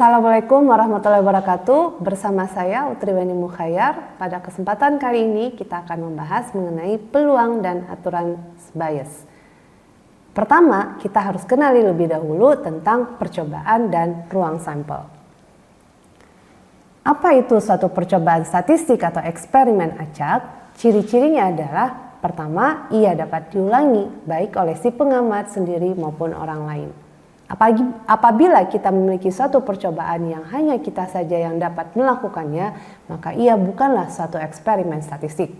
Assalamualaikum warahmatullahi wabarakatuh. Bersama saya Utriweni Mukhayyar. Pada kesempatan kali ini kita akan membahas mengenai peluang dan aturan bias. Pertama, kita harus kenali lebih dahulu tentang percobaan dan ruang sampel. Apa itu suatu percobaan statistik atau eksperimen acak? Ciri-cirinya adalah pertama, ia dapat diulangi baik oleh si pengamat sendiri maupun orang lain. Apabila kita memiliki suatu percobaan yang hanya kita saja yang dapat melakukannya, maka ia bukanlah suatu eksperimen statistik.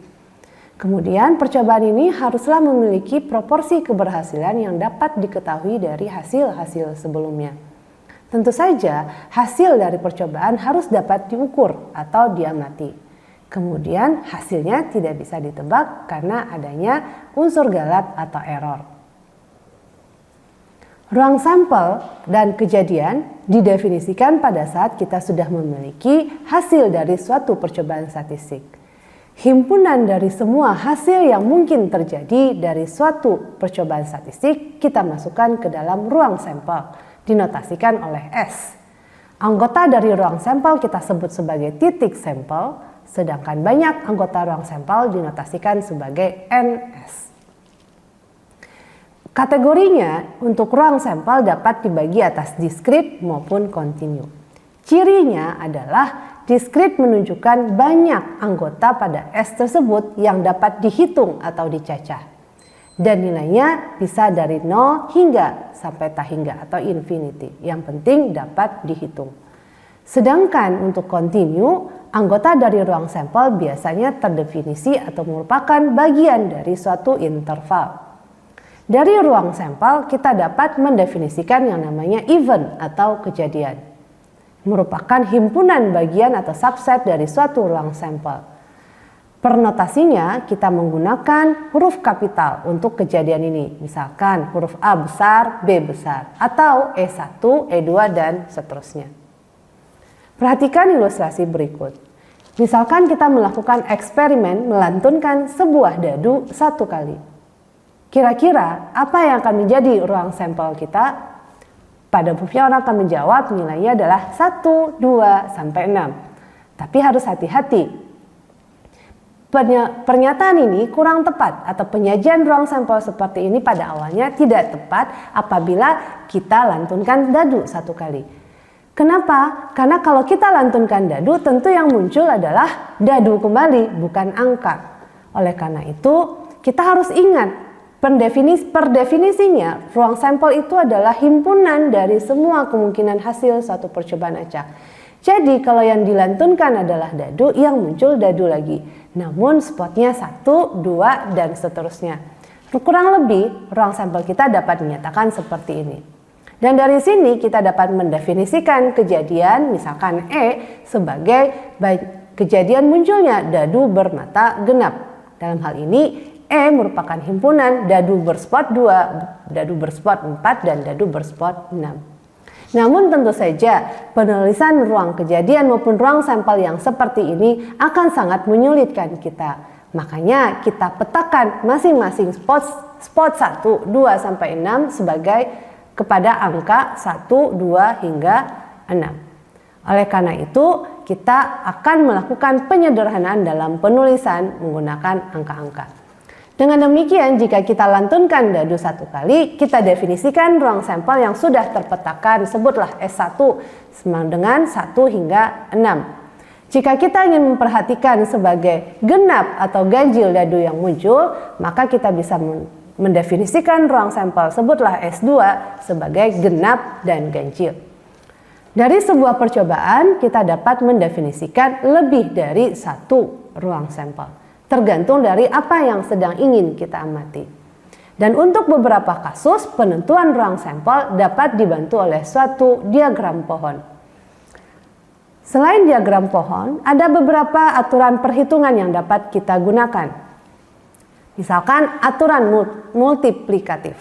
Kemudian percobaan ini haruslah memiliki proporsi keberhasilan yang dapat diketahui dari hasil-hasil sebelumnya. Tentu saja hasil dari percobaan harus dapat diukur atau diamati. Kemudian hasilnya tidak bisa ditebak karena adanya unsur galat atau error. Ruang sampel dan kejadian didefinisikan pada saat kita sudah memiliki hasil dari suatu percobaan statistik. Himpunan dari semua hasil yang mungkin terjadi dari suatu percobaan statistik kita masukkan ke dalam ruang sampel, dinotasikan oleh S. Anggota dari ruang sampel kita sebut sebagai titik sampel, sedangkan banyak anggota ruang sampel dinotasikan sebagai NS. Kategorinya untuk ruang sampel dapat dibagi atas diskrit maupun kontinu. Cirinya adalah diskrit menunjukkan banyak anggota pada S tersebut yang dapat dihitung atau dicacah. Dan nilainya bisa dari 0 hingga sampai tak hingga atau infinity. Yang penting dapat dihitung. Sedangkan untuk kontinu, anggota dari ruang sampel biasanya terdefinisi atau merupakan bagian dari suatu interval. Dari ruang sampel kita dapat mendefinisikan yang namanya event atau kejadian. Merupakan himpunan bagian atau subset dari suatu ruang sampel. Pernotasinya kita menggunakan huruf kapital untuk kejadian ini. Misalkan huruf A besar, B besar, atau E1, E2, dan seterusnya. Perhatikan ilustrasi berikut. Misalkan kita melakukan eksperimen melantunkan sebuah dadu 1 kali. Kira-kira apa yang akan menjadi ruang sampel kita? Pada umumnya orang akan menjawab nilainya adalah 1, 2, sampai 6. Tapi harus hati-hati. Pernyataan ini kurang tepat atau penyajian ruang sampel seperti ini pada awalnya tidak tepat apabila kita lantunkan dadu 1 kali. Kenapa? Karena kalau kita lantunkan dadu tentu yang muncul adalah dadu kembali bukan angka. Oleh karena itu kita harus ingat per definisinya, ruang sampel itu adalah himpunan dari semua kemungkinan hasil suatu percobaan acak. Jadi kalau yang dilantunkan adalah dadu, yang muncul dadu lagi. Namun spotnya 1, 2, dan seterusnya. Kurang lebih, ruang sampel kita dapat menyatakan seperti ini. Dan dari sini kita dapat mendefinisikan kejadian, misalkan E, sebagai kejadian munculnya dadu bermata genap. Dalam hal ini, E merupakan himpunan dadu berspot 2, dadu berspot 4, dan dadu berspot 6. Namun tentu saja penulisan ruang kejadian maupun ruang sampel yang seperti ini akan sangat menyulitkan kita. Makanya kita petakan masing-masing spot 1, 2, sampai 6 sebagai kepada angka 1, 2, hingga 6. Oleh karena itu kita akan melakukan penyederhanaan dalam penulisan menggunakan angka-angka. Dengan demikian, jika kita lantunkan dadu 1 kali, kita definisikan ruang sampel yang sudah terpetakan, sebutlah S1 sama dengan 1 hingga 6. Jika kita ingin memperhatikan sebagai genap atau ganjil dadu yang muncul, maka kita bisa mendefinisikan ruang sampel, sebutlah S2 sebagai genap dan ganjil. Dari sebuah percobaan, kita dapat mendefinisikan lebih dari 1 ruang sampel. Tergantung dari apa yang sedang ingin kita amati. Dan untuk beberapa kasus, penentuan ruang sampel dapat dibantu oleh suatu diagram pohon. Selain diagram pohon, ada beberapa aturan perhitungan yang dapat kita gunakan. Misalkan aturan multiplikatif.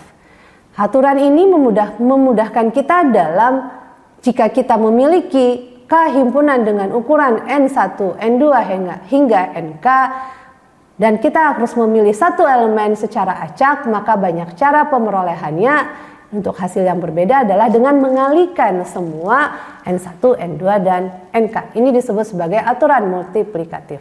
Aturan ini memudahkan kita dalam jika kita memiliki K himpunan dengan ukuran N1, N2 hingga NK, dan kita harus memilih satu elemen secara acak, maka banyak cara pemerolehannya untuk hasil yang berbeda adalah dengan mengalihkan semua N1, N2, dan NK. Ini disebut sebagai aturan multiplikatif.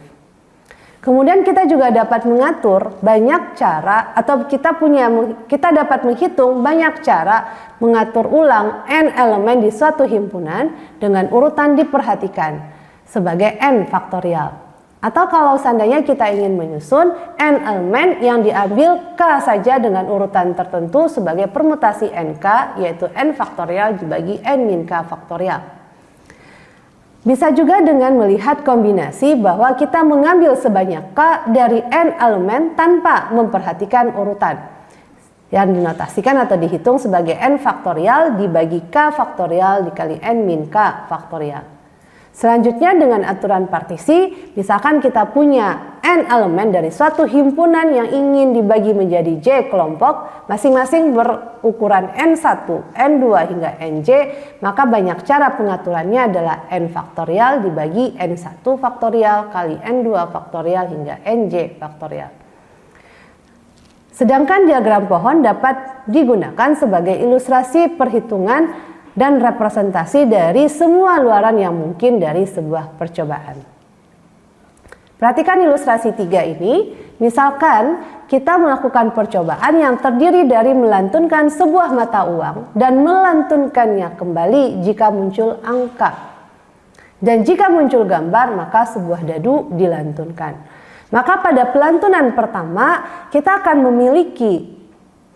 Kemudian kita juga dapat mengatur banyak cara, atau kita dapat menghitung banyak cara mengatur ulang N elemen di suatu himpunan dengan urutan diperhatikan sebagai N faktorial. Atau kalau seandainya kita ingin menyusun N elemen yang diambil K saja dengan urutan tertentu sebagai permutasi NK, yaitu N faktorial dibagi N min K faktorial. Bisa juga dengan melihat kombinasi bahwa kita mengambil sebanyak K dari N elemen tanpa memperhatikan urutan, yang dinotasikan atau dihitung sebagai N faktorial dibagi K faktorial dikali N min K faktorial. Selanjutnya dengan aturan partisi, misalkan kita punya N elemen dari suatu himpunan yang ingin dibagi menjadi J kelompok, masing-masing berukuran N1, N2 hingga Nj, maka banyak cara pengaturannya adalah N faktorial dibagi N1 faktorial kali N2 faktorial hingga Nj faktorial. Sedangkan diagram pohon dapat digunakan sebagai ilustrasi perhitungan dan representasi dari semua luaran yang mungkin dari sebuah percobaan. Perhatikan ilustrasi 3 ini. Misalkan kita melakukan percobaan yang terdiri dari melantunkan sebuah mata uang dan melantunkannya kembali jika muncul angka. Dan jika muncul gambar, maka sebuah dadu dilantunkan. Maka pada pelantunan pertama kita akan memiliki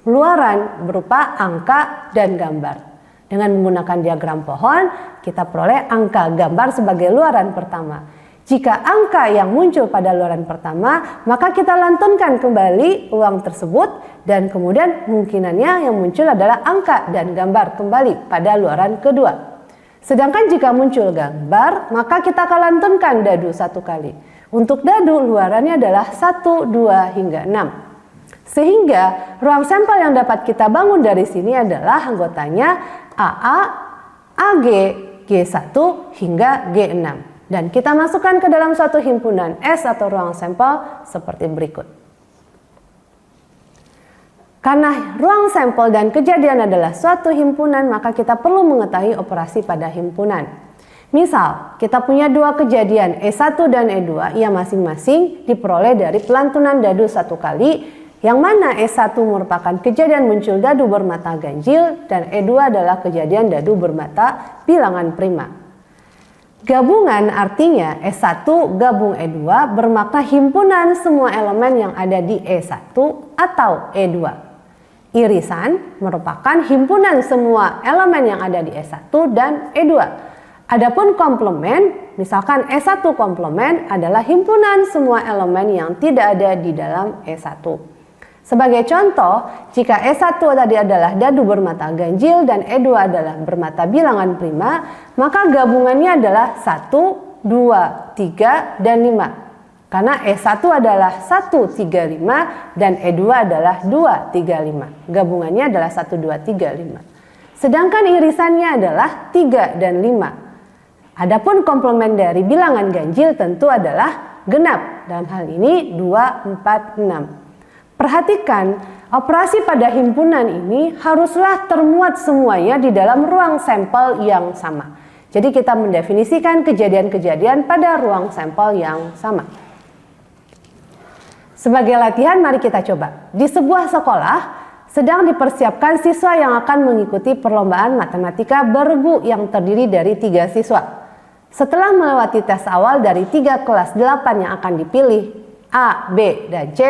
luaran berupa angka dan gambar. Dengan menggunakan diagram pohon, kita peroleh angka gambar sebagai luaran pertama. Jika angka yang muncul pada luaran pertama, maka kita lantunkan kembali uang tersebut dan kemudian kemungkinannya yang muncul adalah angka dan gambar kembali pada luaran kedua. Sedangkan jika muncul gambar, maka kita akan lantunkan dadu 1 kali. Untuk dadu luarannya adalah 1, 2, hingga 6. Sehingga ruang sampel yang dapat kita bangun dari sini adalah anggotanya AA, AG, G1 hingga G6. Dan kita masukkan ke dalam suatu himpunan S atau ruang sampel seperti berikut. Karena ruang sampel dan kejadian adalah suatu himpunan, maka kita perlu mengetahui operasi pada himpunan. Misal, kita punya dua kejadian E1 dan E2 yang masing-masing diperoleh dari pelantunan dadu 1 kali, yang mana E1 merupakan kejadian muncul dadu bermata ganjil dan E2 adalah kejadian dadu bermata bilangan prima. Gabungan artinya E1 gabung E2 bermakna himpunan semua elemen yang ada di E1 atau E2. Irisan merupakan himpunan semua elemen yang ada di E1 dan E2. Adapun komplement, misalkan E1 komplement adalah himpunan semua elemen yang tidak ada di dalam E1. Sebagai contoh, jika E1 tadi adalah dadu bermata ganjil dan E2 adalah bermata bilangan prima, maka gabungannya adalah 1, 2, 3, dan 5. Karena E1 adalah 1, 3, 5 dan E2 adalah 2, 3, 5. Gabungannya adalah 1, 2, 3, 5. Sedangkan irisannya adalah 3 dan 5. Adapun komplement dari bilangan ganjil tentu adalah genap. Dalam hal ini 2, 4, 6. Perhatikan, operasi pada himpunan ini haruslah termuat semuanya di dalam ruang sampel yang sama. Jadi kita mendefinisikan kejadian-kejadian pada ruang sampel yang sama. Sebagai latihan, mari kita coba. Di sebuah sekolah sedang dipersiapkan siswa yang akan mengikuti perlombaan matematika bergu yang terdiri dari 3 siswa. Setelah melewati tes awal dari 3 kelas 8 yang akan dipilih, A, B, dan C,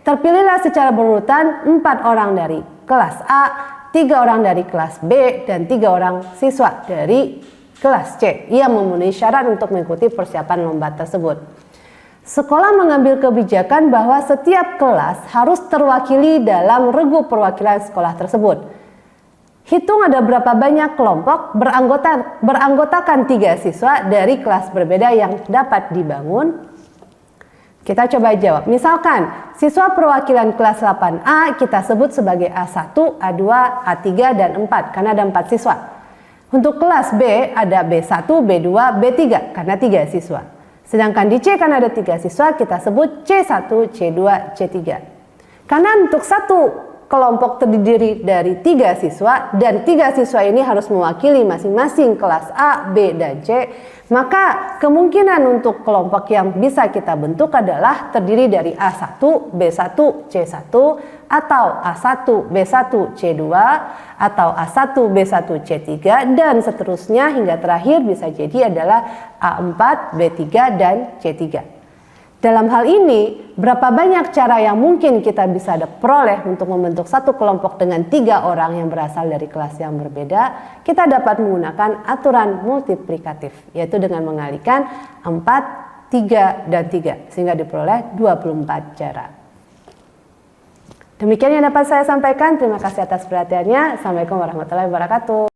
terpilihlah secara berurutan 4 orang dari kelas A, 3 orang dari kelas B, dan 3 orang siswa dari kelas C yang memenuhi syarat untuk mengikuti persiapan lomba tersebut. Sekolah mengambil kebijakan bahwa setiap kelas harus terwakili dalam regu perwakilan sekolah tersebut. Hitung ada berapa banyak kelompok beranggotakan 3 siswa dari kelas berbeda yang dapat dibangun. Kita coba jawab. Misalkan siswa perwakilan kelas 8A kita sebut sebagai A1, A2, A3, dan 4 karena ada 4 siswa. Untuk kelas B ada B1, B2, B3 karena 3 siswa. Sedangkan di C karena ada 3 siswa kita sebut C1, C2, C3. Karena untuk satu kelompok terdiri dari 3 siswa dan 3 siswa ini harus mewakili masing-masing kelas A, B, dan C, maka kemungkinan untuk kelompok yang bisa kita bentuk adalah terdiri dari A1, B1, C1, atau A1, B1, C2, atau A1, B1, C3, dan seterusnya hingga terakhir bisa jadi adalah A4, B3, dan C3. Dalam hal ini, berapa banyak cara yang mungkin kita bisa peroleh untuk membentuk satu kelompok dengan 3 orang yang berasal dari kelas yang berbeda? Kita dapat menggunakan aturan multiplikatif, yaitu dengan mengalihkan 4, 3, dan 3, sehingga diperoleh 24 cara. Demikian yang dapat saya sampaikan. Terima kasih atas perhatiannya. Assalamualaikum warahmatullahi wabarakatuh.